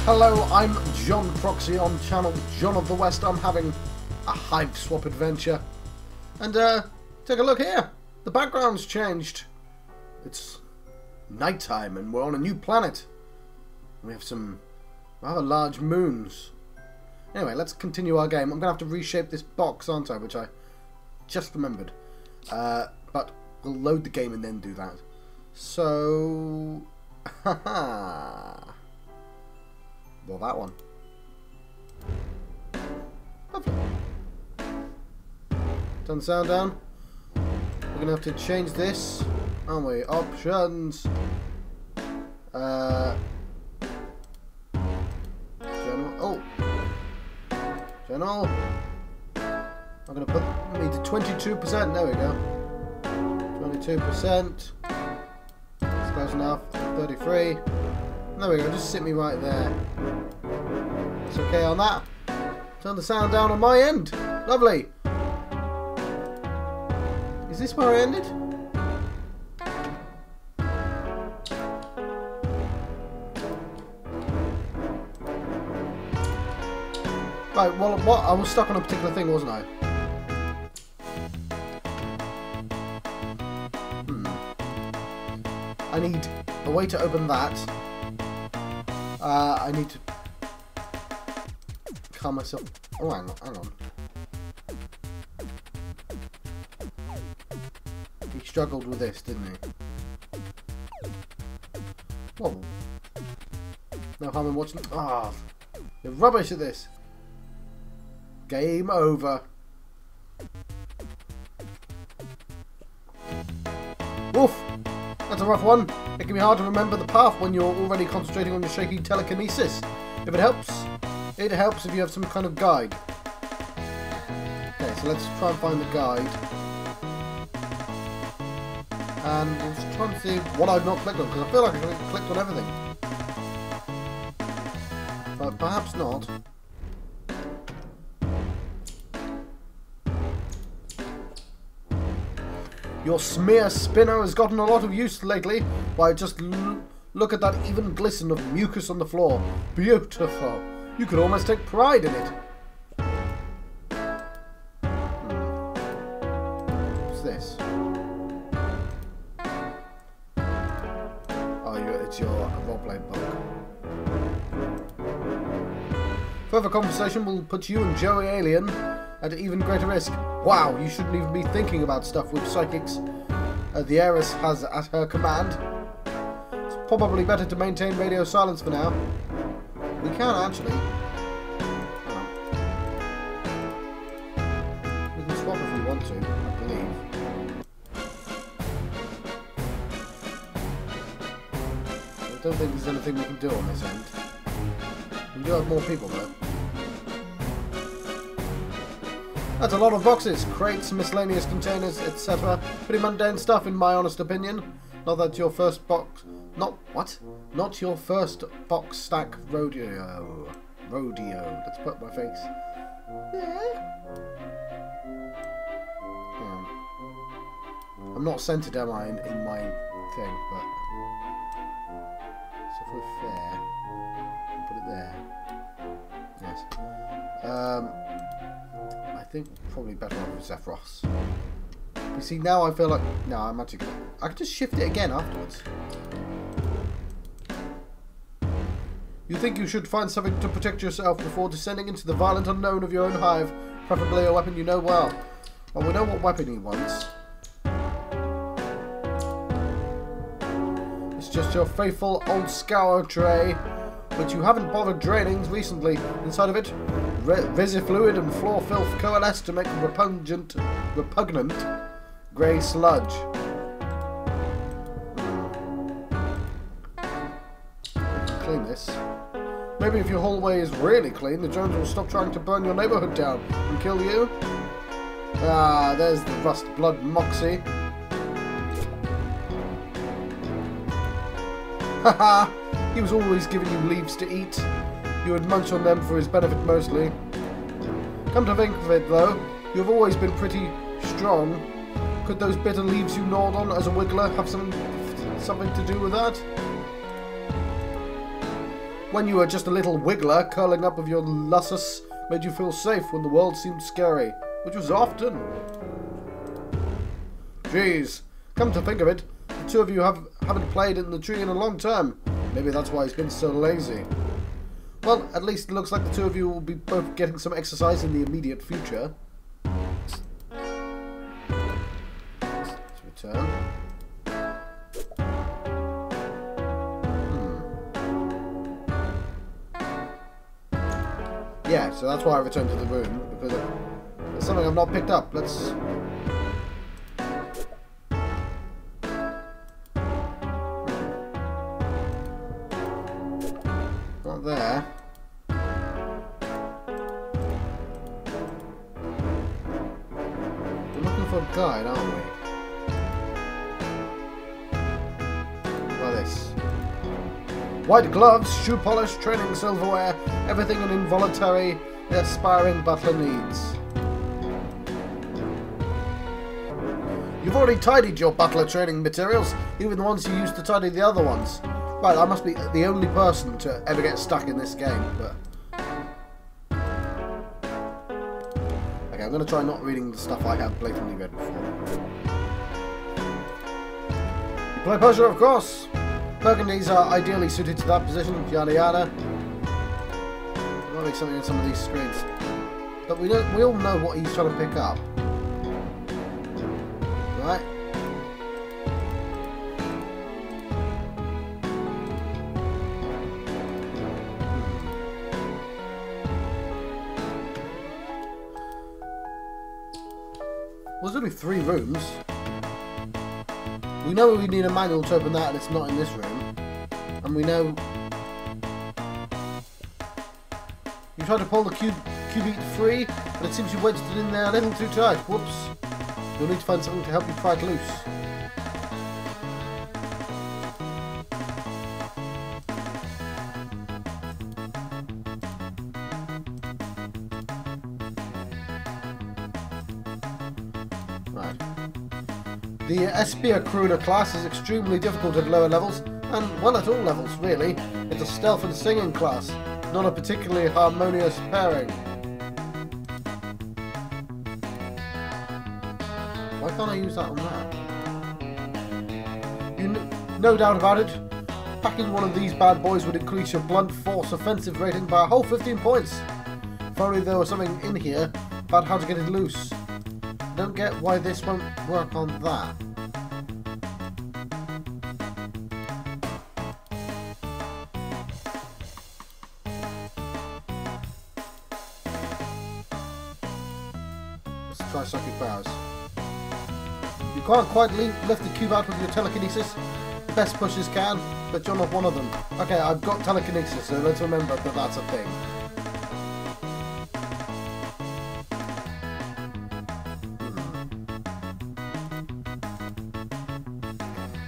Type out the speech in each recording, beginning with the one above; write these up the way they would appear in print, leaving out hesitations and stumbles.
Hello, I'm John Proxy on channel John of the West. I'm having a Hiveswap adventure. And take a look here. The background's changed. It's nighttime and we're on a new planet. We have some rather large moons. Anyway, let's continue our game. I'm going to have to reshape this box, aren't I? Which I just remembered. But we'll load the game and then do that. So... haha. Well, that one. Lovely. Turn the sound down. We're going to have to change this, aren't we? Options. General. Oh. General. I'm going to put me to 22%. There we go. 22%. That's close enough. 33. There we go, just sit me right there. It's okay on that. Turn the sound down on my end. Lovely. Is this where I ended? Right, well, what? I was stuck on a particular thing, wasn't I? I need a way to open that. I need to calm myself. Oh, hang on. He struggled with this, didn't he? Whoa. No harm in watching. Ah, you're rubbish at this. Game over. Woof. That's a rough one. It can be hard to remember the path when you're already concentrating on your shaky telekinesis. If it helps if you have some kind of guide. Okay, so let's try and find the guide. And we'll just try and see what I've not clicked on, because I feel like I've clicked on everything. But perhaps not. Your smear spinner has gotten a lot of use lately. Why, just look at that even glisten of mucus on the floor. Beautiful. You could almost take pride in it. What's this? Oh, it's your roleplay book. Further conversation will put you and Joey Alien at even greater risk. Wow, you shouldn't even be thinking about stuff with psychics the heiress has at her command. It's probably better to maintain radio silence for now. We can actually. We can swap if we want to, I believe. I don't think there's anything we can do on this end. We do have more people though. That's a lot of boxes, crates, miscellaneous containers, etc. Pretty mundane stuff in my honest opinion. Not that your first box... Not your first box stack rodeo. Let's put my face. Yeah. I'm not centered, am I, in my thing, but... So if we're fair... Put it there. Yes. I think probably better off with Zephyros. You see, now I feel like... No, I'm actually gonna... I can just shift it again afterwards. You think you should find something to protect yourself before descending into the violent unknown of your own hive. Preferably a weapon you know well. Well, we know what weapon he wants. It's just your faithful old scour tray, which you haven't bothered draining recently. Inside of it, Visifluid and floor filth coalesce to make a repugnant grey sludge. Clean this. Maybe if your hallway is really clean, the Jones will stop trying to burn your neighbourhood down and kill you. Ah, there's the rust blood moxie. Haha! He was always giving you leaves to eat. You would munch on them for his benefit mostly. Come to think of it though, you have always been pretty strong. Could those bitter leaves you gnawed on as a wiggler have something to do with that? When you were just a little wiggler, curling up with your lussus made you feel safe when the world seemed scary, which was often. Jeez, come to think of it, the two of you haven't played in the tree in a long time. Maybe that's why he's been so lazy. Well, at least it looks like the two of you will be both getting some exercise in the immediate future. Let's return. Yeah, so that's why I returned to the room, because there's something I've not picked up. Let's... Not there. We're looking for a guide, aren't we? Like this. White gloves, shoe polish, training silverware, everything an involuntary, aspiring butler needs. You've already tidied your butler training materials, even the ones you used to tidy the other ones. Right, I must be the only person to ever get stuck in this game, but... Okay, I'm going to try not reading the stuff I have blatantly read before. You play poker, of course. Burgundies are ideally suited to that position, yada yada. There might be something on some of these screens. But we all know what he's trying to pick up. Right? Well, there's only 3 rooms. We know we need a manual to open that, and it's not in this room. And we know... You tried to pull the cubic free, but it seems you wedged it in there a little too tight. Whoops. You'll need to find something to help you pry it loose. Right. The Espia Crooner class is extremely difficult at lower levels, and well at all levels really. It's a stealth and singing class, not a particularly harmonious pairing. Why can't I use that on that? No doubt about it, packing one of these bad boys would increase your blunt force offensive rating by a whole 15 points. If only there was something in here about how to get it loose. I don't get why this won't work on that. Let's try psychic powers. You can't quite lift the cube out with your telekinesis. Best pushers can, but you're not one of them. Okay, I've got telekinesis, so let's remember that that's a thing.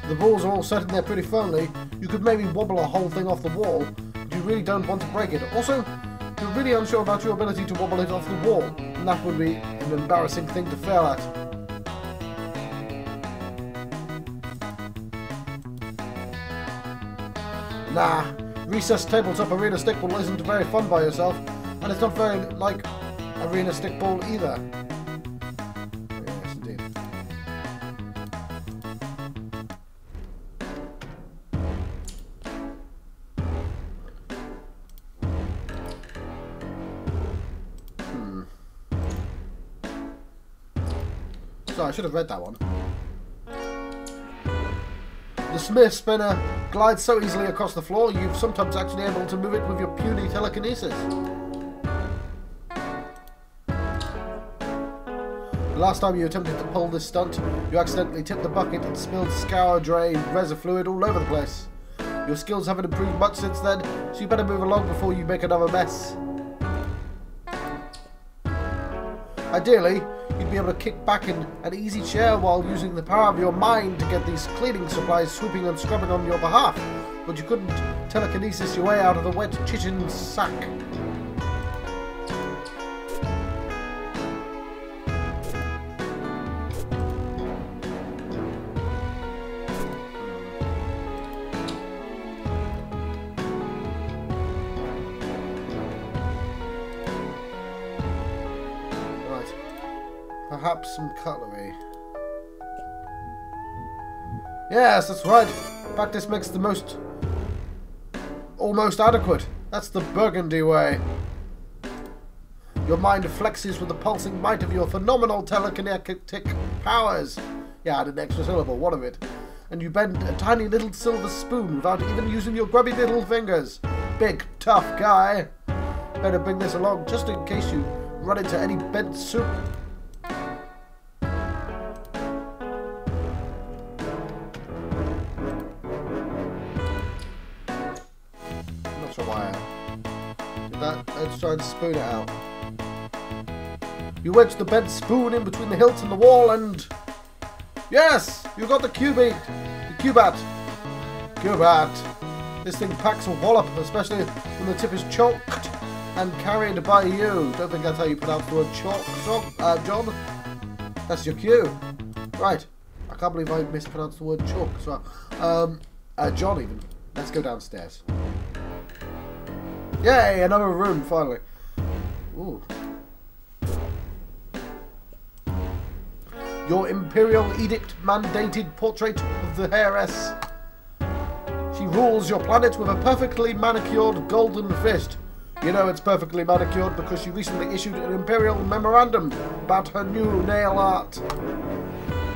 The balls are all set in there pretty firmly. You could maybe wobble a whole thing off the wall, but you really don't want to break it. Also, you're really unsure about your ability to wobble it off the wall, and that would be an embarrassing thing to fail at. Nah, recess tabletop arena stickball isn't very fun by yourself, and it's not very like arena stickball either. Yes, indeed. So I should have read that one. The Smith spinner glides so easily across the floor, you've sometimes actually able to move it with your puny telekinesis. The last time you attempted to pull this stunt, you accidentally tipped the bucket and spilled scour drain resin fluid all over the place. Your skills haven't improved much since then, so you better move along before you make another mess. Ideally, you'd be able to kick back in an easy chair while using the power of your mind to get these cleaning supplies swooping and scrubbing on your behalf, but you couldn't telekinesis your way out of the wet chitin sack. Perhaps some cutlery. Yes, that's right. Practice makes the most... almost adequate. That's the Burgundy way. Your mind flexes with the pulsing might of your phenomenal telekinetic powers. Yeah, I added an extra syllable, one of it. And you bend a tiny little silver spoon without even using your grubby little fingers. Big, tough guy. Better bring this along just in case you run into any bent soup. Not sure why I did that. Let's try and spoon it out. You wedge the bent spoon in between the hilt and the wall and... Yes! You got the cubate! The cubat! Cubat! This thing packs a wallop, especially when the tip is choked and carried by you. Don't think that's how you pronounce the word chalk, John. That's your cue. Right. I can't believe I mispronounced the word chalk as well. John even. Let's go downstairs. Yay! Another room, finally. Ooh. Your Imperial Edict mandated portrait of the heiress. She rules your planet with a perfectly manicured golden fist. You know it's perfectly manicured because she recently issued an Imperial memorandum about her new nail art.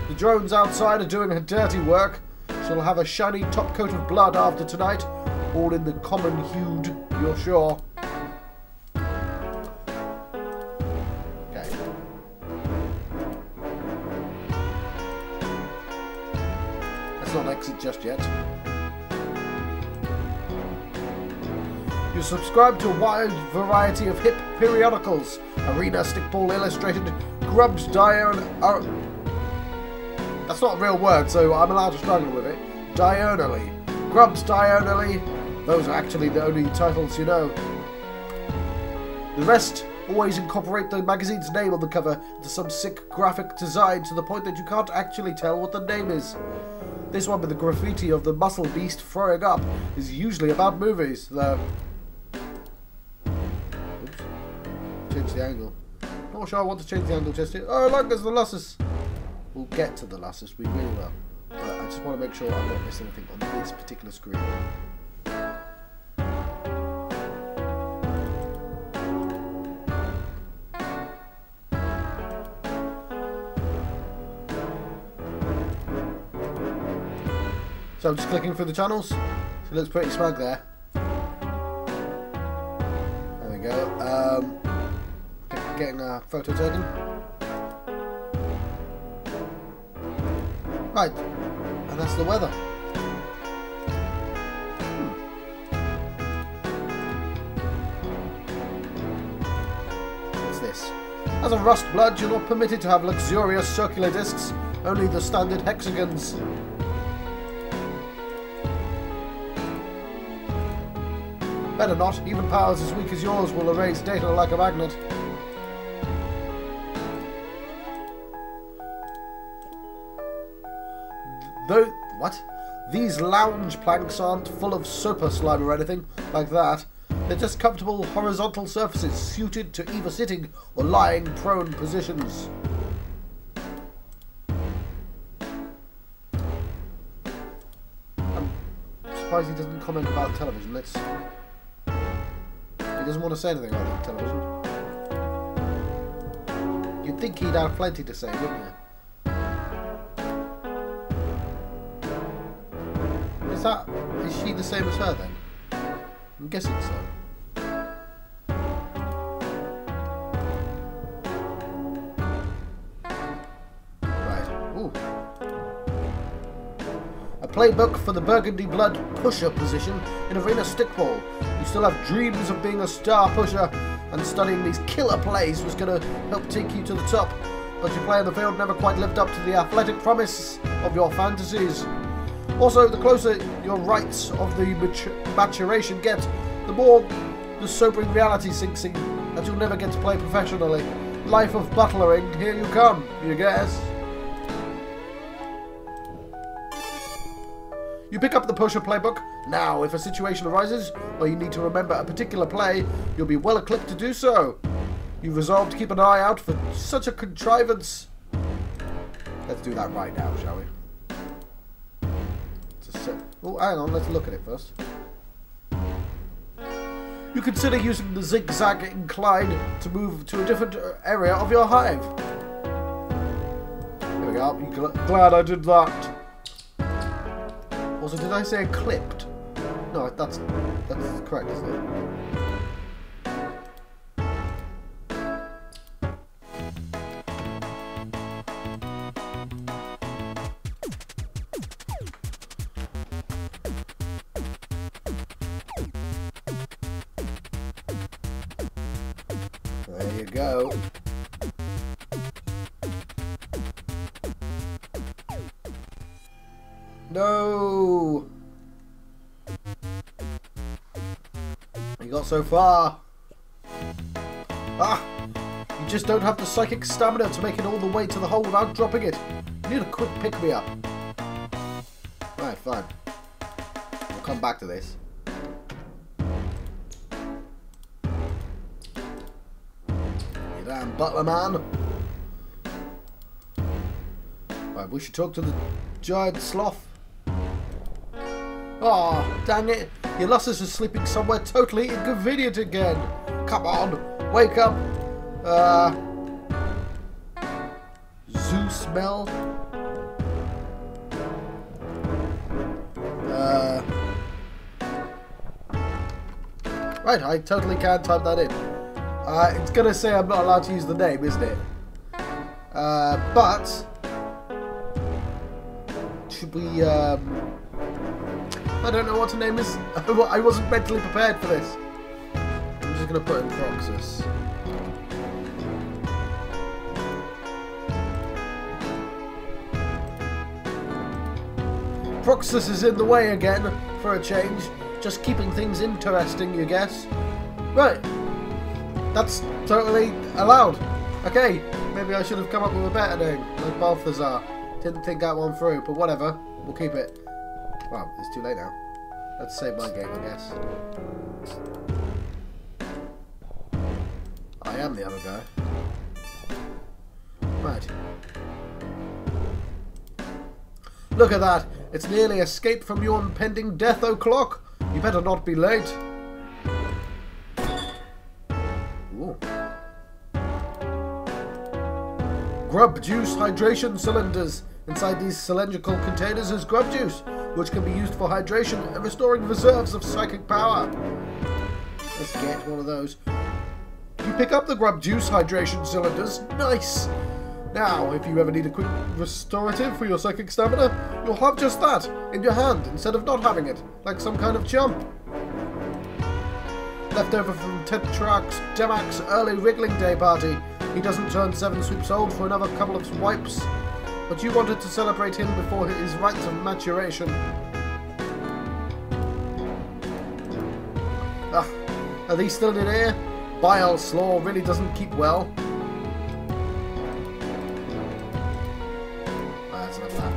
The drones outside are doing her dirty work. She'll have a shiny top coat of blood after tonight, all in the common hued, you're sure. Not exit just yet. You subscribe to a wide variety of hip periodicals. Arena, Stickball, Illustrated, Grubs, Diurnally. That's not a real word, so I'm allowed to struggle with it. Diurnally. Grubs, Diurnally. Those are actually the only titles you know. The rest always incorporate the magazine's name on the cover into some sick graphic design to the point that you can't actually tell what the name is. This one with the graffiti of the muscle beast throwing up is usually about movies, though. Oops. Change the angle. Not sure I want to change the angle just yet. Oh, look, there's the Lussus. We'll get to the Lussus, we really will. But I just want to make sure I don't miss anything on this particular screen. So I'm just clicking through the channels. So it looks pretty smug there. There we go. Getting a photo taken. Right. And that's the weather. What's this? As a rust blood, you're not permitted to have luxurious circular discs, only the standard hexagons. Better not, even powers as weak as yours will erase data like a magnet. What? These lounge planks aren't full of super slime or anything like that. They're just comfortable horizontal surfaces suited to either sitting or lying prone positions. I'm surprised he doesn't comment about television. Let's... He doesn't want to say anything about the television. You'd think he'd have plenty to say, wouldn't you? Is she the same as her then? I'm guessing so. Right. Ooh. A playbook for the Burgundy Blood pusher position in Arena Stickball. You still have dreams of being a star pusher, and studying these killer plays was going to help take you to the top, but your play on the field never quite lived up to the athletic promise of your fantasies. Also, the closer your rites of the maturation get, the more the sobering reality sinks in that you'll never get to play professionally. Life of butlering, here you come, you guess. You pick up the pusher playbook. Now, if a situation arises where you need to remember a particular play, you'll be well equipped to do so. You've resolved to keep an eye out for such a contrivance Let's do that right now, shall we? Oh, hang on, let's look at it first. You consider using the zigzag incline to move to a different area of your hive. There we go. Glad I did that. Also, did I say clipped? No, that's correct, isn't it? There you go. No! You got so far. Ah! You just don't have the psychic stamina to make it all the way to the hole without dropping it. You need a quick pick-me-up. Right, fine. We'll come back to this. You damn butler man. Right, we should talk to the giant sloth. Oh, dang it. Ulysses is sleeping somewhere totally inconvenient again. Come on, wake up. Zoo smell. Right, I totally can't type that in. It's gonna say I'm not allowed to use the name, isn't it? But should we, I don't know what her name is. I wasn't mentally prepared for this. I'm just going to put in Proxus. Proxus is in the way again, for a change. Just keeping things interesting, you guess. Right. That's totally allowed. Okay, maybe I should have come up with a better name, like Balthazar. Didn't think that one through, but whatever. We'll keep it. Well, it's too late now. Let's save my game, I guess. I am the other guy. Right. Look at that! It's nearly escaped from your impending death, O'Clock! You better not be late. Ooh. Grub juice hydration cylinders. Inside these cylindrical containers is grub juice, which can be used for hydration and restoring reserves of psychic power. Let's get one of those. You pick up the grub juice hydration cylinders. Nice! Now, if you ever need a quick restorative for your psychic stamina, you'll have just that in your hand instead of not having it, like some kind of chump. Left over from Demak's early wriggling day party. He doesn't turn 7 sweeps old for another couple of swipes. But you wanted to celebrate him before his rites of maturation. Ah, are these still in here? Bile slaw really doesn't keep well. That's enough of that.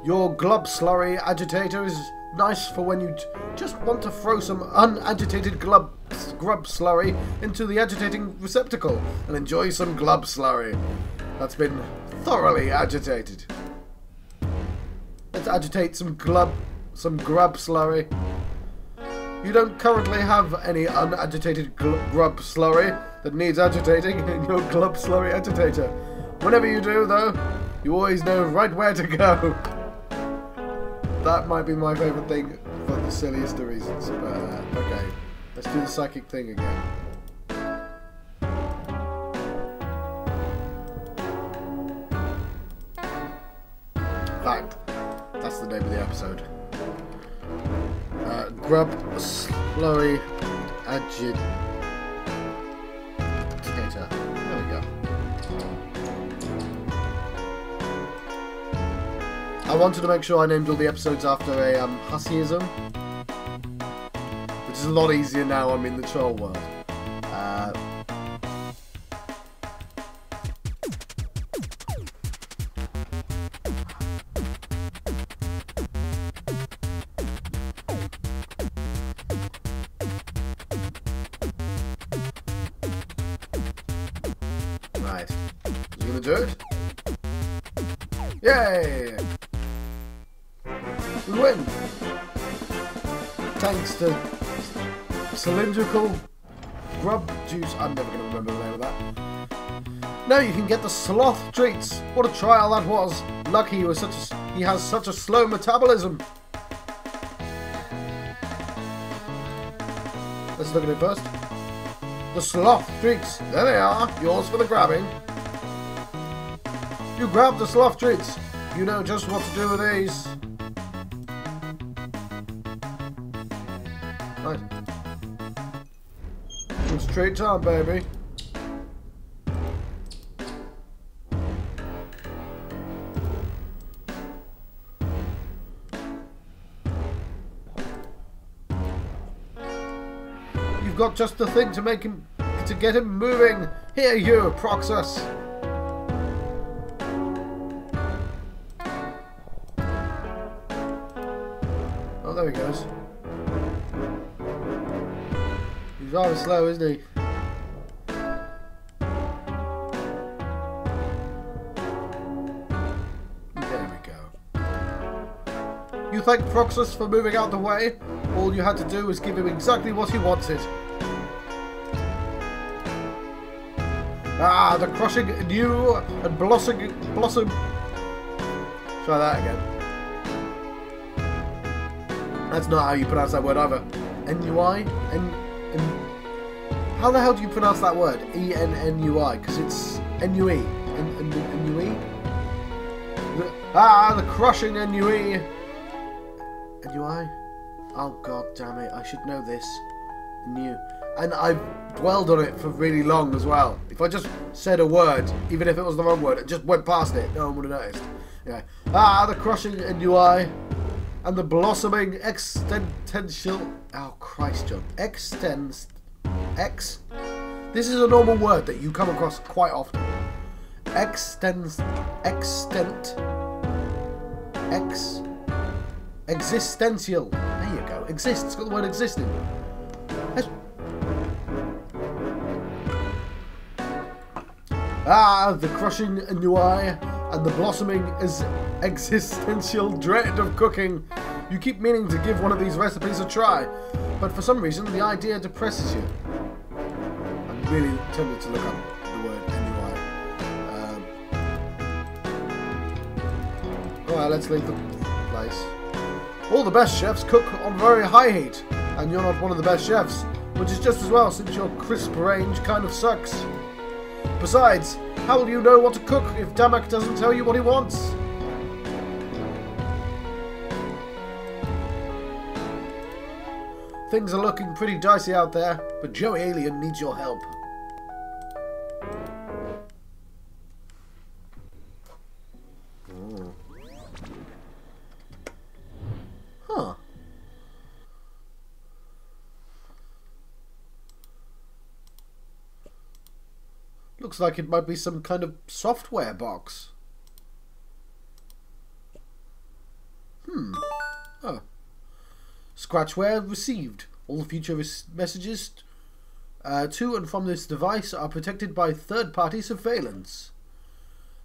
Your GRUBSLURRY agitator is nice for when you just want to throw some unagitated GRUBSLURRY into the agitating receptacle and enjoy some GRUBSLURRY that's been thoroughly agitated. Let's agitate some GRUBSLURRY. You don't currently have any unagitated GRUBSLURRY that needs agitating in your GRUBSLURRY agitator. Whenever you do, though, you always know right where to go. That might be my favourite thing for the silliest of reasons, but okay. Let's do the psychic thing again. Fact. That's the name of the episode. GRUBSLURRY agitator. There we go. I wanted to make sure I named all the episodes after a Husseyism, which is a lot easier now I'm in the troll world. Right. Is he gonna do it? Yay! We win! Thanks to cylindrical grub juice. I'm never going to remember the name of that. Now you can get the sloth treats. What a trial that was. Lucky he has such a slow metabolism. Let's look at it first. The sloth treats. There they are. Yours for the grabbing. You grab the sloth treats. You know just what to do with these. Right. It's treat time, baby. You've got just the thing to get him moving. Here, you, Proxus. Oh, there he goes. He's rather slow, isn't he? There we go. You thank Proxus for moving out the way. All you had to do was give him exactly what he wanted. Ah, the crushing new and blossom. Try that again. That's not how you pronounce that word either. N-U-I? How the hell do you pronounce that word? E-N-N-U-I? Because it's N-U-E. N-U-E? Ah, the crushing N-U-E. N-U-I? Oh, god damn it. I should know this. And I've dwelled on it for really long as well. If I just said a word, even if it was the wrong word, it just went past it. No one would have noticed. Yeah. Ah, the crushing N-U-I. And the blossoming extential... Oh, Christ, John. This is a normal word that you come across quite often. Existential. There you go. Exist. It's got the word existing. Ah, the crushing ennui and the blossoming is existential dread of cooking. You keep meaning to give one of these recipes a try, but for some reason the idea depresses you. I'm really tempted to look up the word ennui. Alright, let's leave the place. All the best chefs cook on very high heat, and you're not one of the best chefs, which is just as well since your crisp range kind of sucks. Besides, how will you know what to cook if Damak doesn't tell you what he wants? Things are looking pretty dicey out there, but Joey Alien needs your help. Oh. Huh. Looks like it might be some kind of software box. Oh. Scratchware received. All future messages to and from this device are protected by third-party surveillance.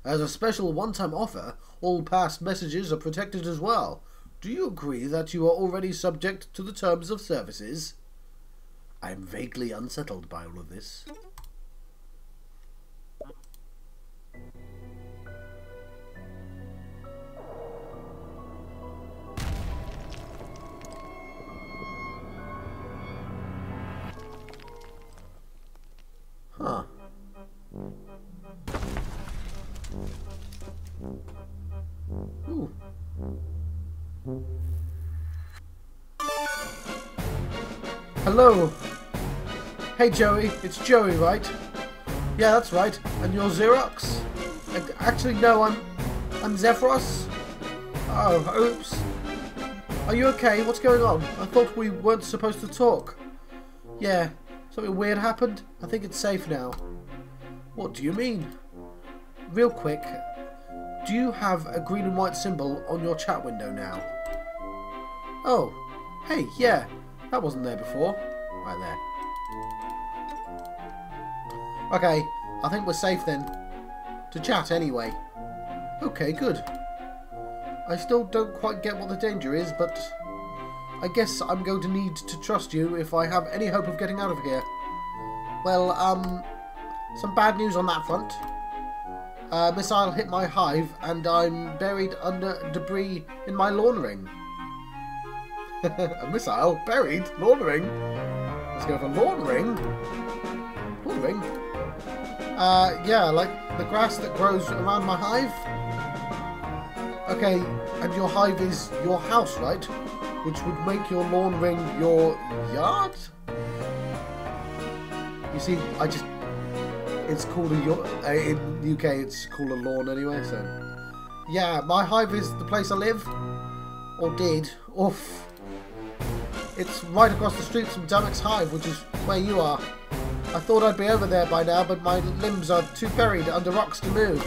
As a special one-time offer, all past messages are protected as well. Do you agree that you are already subject to the terms of services? I am vaguely unsettled by all of this. Huh. Ooh. Hello. Hey Joey, it's Joey, right? Yeah, that's right. And you're Xerox? Actually, no, I'm Zephyros. Oh, oops. Are you okay? What's going on? I thought we weren't supposed to talk. Yeah. Something weird happened? I think it's safe now. What do you mean? Real quick, do you have a green and white symbol on your chat window now? Oh, hey, yeah, that wasn't there before. Right there. Okay, I think we're safe then. To chat anyway. Okay, good. I still don't quite get what the danger is, but I guess I'm going to need to trust you if I have any hope of getting out of here. Well, some bad news on that front. Missile hit my hive, and I'm buried under debris in my lawn ring. A missile buried? Lawn ring? Let's go for lawn ring. Lawn ring? Yeah, like the grass that grows around my hive. Okay, and your hive is your house, right? Which would make your lawn ring your yard? You see, it's called in the UK it's called a lawn anyway, so... Yeah, my hive is the place I live. Or did. Oof. It's right across the street from Dammik's hive, which is where you are. I thought I'd be over there by now, but my limbs are too buried under rocks to move.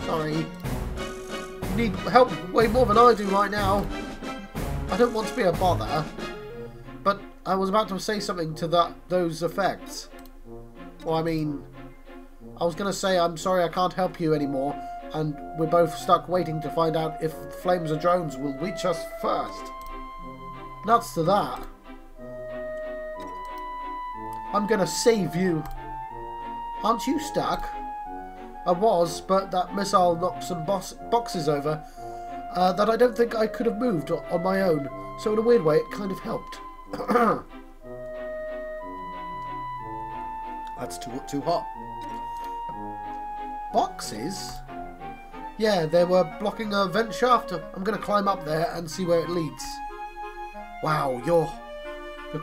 Sorry. You need help way more than I do right now. I don't want to be a bother, but I was about to say something to those effects. Well, I mean, I was going to say I'm sorry I can't help you anymore, and we're both stuck waiting to find out if flames or drones will reach us first. Nuts to that. I'm going to save you. Aren't you stuck? I was, but that missile knocked some boxes over that I don't think I could have moved on my own, so in a weird way it kind of helped. That's too hot. Boxes? Yeah, they were blocking a vent shaft. I'm going to climb up there and see where it leads. Wow, you're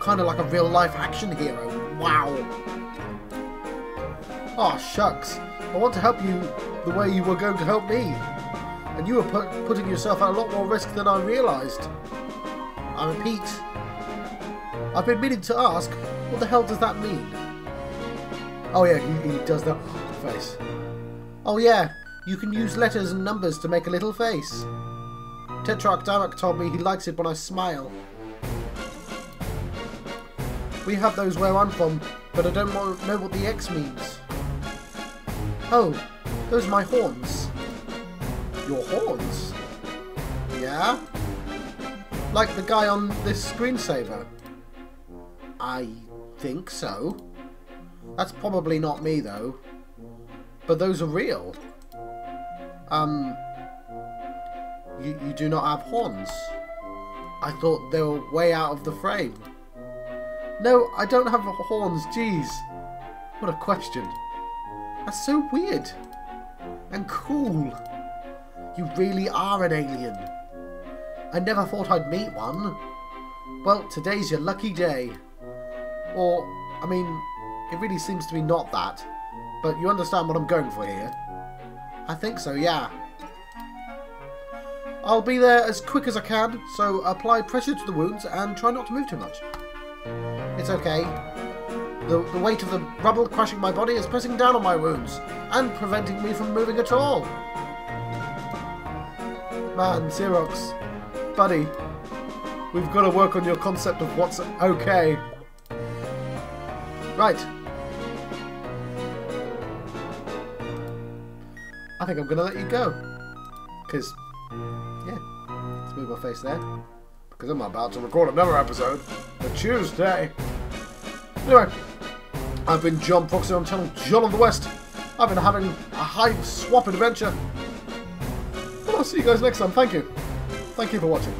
kind of like a real-life action hero. Wow. Oh, shucks. I want to help you the way you were going to help me. And you were putting yourself at a lot more risk than I realised. I repeat, I've been meaning to ask, what the hell does that mean? Oh yeah, he does that face. Oh yeah, you can use letters and numbers to make a little face. Tetrarch Dammik told me he likes it when I smile. We have those where I'm from, but I don't know what the X means. Oh, those are my horns. Your horns? Yeah? Like the guy on this screensaver? I think so. That's probably not me though. But those are real. You do not have horns. I thought they were way out of the frame. No, I don't have horns, jeez. What a question. That's so weird. And cool. You really are an alien. I never thought I'd meet one. Well, today's your lucky day. Or, I mean, it really seems to be not that. But you understand what I'm going for here. I think so, yeah. I'll be there as quick as I can, so apply pressure to the wounds and try not to move too much. It's okay. The weight of the rubble crushing my body is pressing down on my wounds and preventing me from moving at all. Man, Xerox, buddy, we've got to work on your concept of what's okay. Right. I think I'm going to let you go. Because, yeah, let's move my face there. Because I'm about to record another episode for Tuesday. Anyway, I've been John Proxy on channel John of the West. I've been having a Hiveswap adventure. Well, I'll see you guys next time. Thank you. Thank you for watching.